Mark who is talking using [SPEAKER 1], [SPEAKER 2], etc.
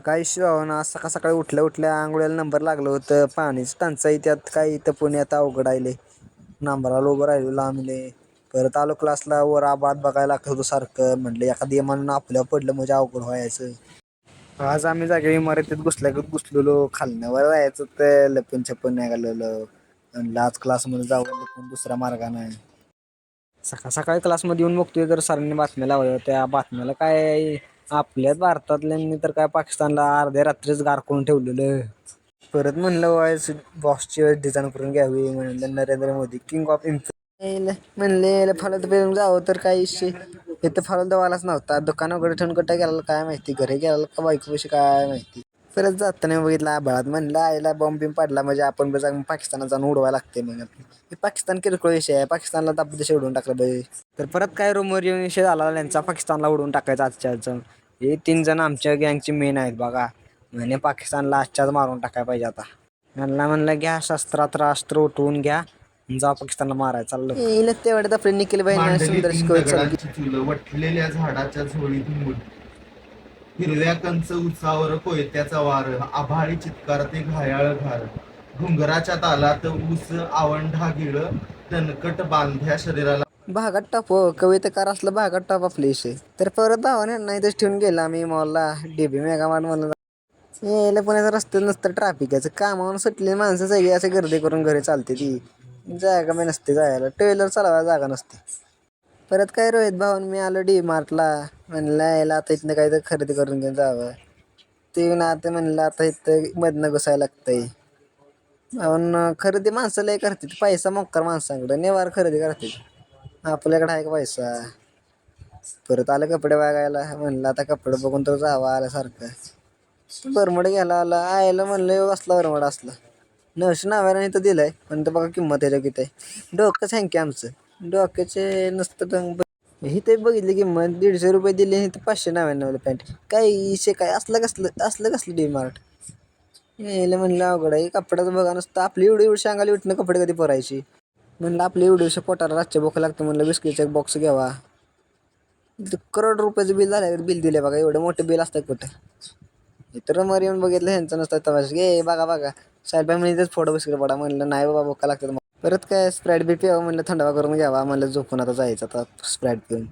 [SPEAKER 1] काही शिवावं ना सकाळ सकाळी उठल्या उठल्या आंघोळीला नंबर लागलं होतं. पाणीच टंचाई त्यात काही इथं पुण्यात अवघड आहे लय. नंबराला उभं राहिलो लांबले. परत आलो क्लासला वर आभाळ बघायला लागत होतं सारखं. म्हटलं एखादी इमानं आपल्यावर पडलं म्हणजे अवघड व्हायचं. आज आम्ही जाग्या इमारतीत घुसलेलो. खालनं वर जायचं तर लपून छपून निघालेलो. म्हणलं आज क्लासमध्ये जाऊ लपून दुसऱ्या मार्गानं. सकाळ सकाळी क्लासमध्ये येऊन बघतोय तर सरांनी बातम्या लावल्या होत्या. बातम्याला काय आपल्याच भारतातल्यांनी तर काय पाकिस्तानला अर्ध्या रात्रीच गार करून ठेवलेलं. परत म्हणलं व्हॉइस बॉक्सची डिझाईन करून घ्यावी. म्हणलं नरेंद्र मोदी किंग ऑफ म्हणले फालतू पेरून जावं तर काही विषय इथं फालतू वालाच नव्हता. दुकान वगैरे ठेवून कुठं गेला काय माहिती. घरी गेला का बायकोपाशी काय माहिती. परत जाताना बघितलं आभाळात. म्हणलं आईला बॉम्ब बिम पडला म्हणजे आपण जाऊन पाकिस्तानात जाऊन उडवायला लागते. मग पाकिस्तान किरकोळ विषय आहे. पाकिस्तानला ताप देश उडवून टाकलं पाहिजे. तर परत काय रूमवर येऊन विषय झाला त्यांचा पाकिस्तानला उडवून टाकायचा आजच्या. हे 3 जण आमच्या गँगची मेन आहेत बघा. म्हणे पाकिस्तानला आजच्याच मारून टाकायला पाहिजे आता. यांना म्हणलं घ्या अस्त्र उठवून घ्या जा पाकिस्तानला मारायला चाललं. तेवढ्यात आपले निखिल भाई सुंदर
[SPEAKER 2] दगडाची चुलं वटलेल्या झाडाच्या झोळीत मूल हिरव्या कंच उसावर कोयत्याचा वार आभाळी चित्कार ते घायाळ घार घुंगराच्या तालात ऊस आवंढा गिळ तणकट बांध्या शरीराला भागात टाप कवितेकार असलं भागात टाप आपले विषय. तर परत भावाने नाही तर ठेवून गेला आम्ही मॉलला डीबी मेगा मार्ट म्हणून यायला पुण्याचा रस्ते नसतं ट्रॅफिकाचं कामावरून सुटलेली माणसं सगळी असे गर्दी करून घरी चालते ती जागा मी नसते जायला ट्रेलर चालवायला जागा नसते. परत काय रोहित भाऊन मी आलो डी मार्टला. म्हणलं यायला आता इथनं काही तर खरेदी करून घेऊन जावं. ते ना आता म्हणलं आता इथं मधनं घुसायला लागतंय. खरेदी माणसं लय करतात. पैसा मोकार माणसांकडे नेवार खरेदी करतात. आपल्याकडे आहे का पैसा. परत आलं कपडे बघायला. म्हणलं आता कपडे बघून तर जावं आल्यासारखं. बरमड घ्यायला आला आयला म्हणलं असला बरमड असला 999 तर दिलंय. पण तर बघा किंमत त्याच्या किती आहे. डोकंच हँकी आमचं. डोक्याचे नसतं ही ते बघितली किंमत 150 रुपये दिले तर 599 पॅन्ट. काय इशे काय असलं कसलं डी मार्ट. यायला म्हणलं अवघड आहे. कपड्याचं बघा नसतं आपली एवढी सांगाली उठणं कपडे कधी पोरायची. म्हणलं आपली एवढीशा पोटाला रातच्या भूक लागतं. म्हणलं बिस्किटचा एक बॉक्स घ्यावा. करोड रुपयाचं बिल झालं बिल दिले बघा. एवढं मोठं बिल असतं कुठं. इतर मर येऊन बघितलं ह्यांचं नसतं तमाश घे बघा साहेबा म्हणजेच फोटो बिस्किट पडा. म्हणलं नाही बाबा भुका लागतात. परत काय स्प्राईट बी प्यावं म्हणलं थंडावा करून घ्यावा. म्हणलं झोपून आता जायचं आता स्प्राईट पिऊन.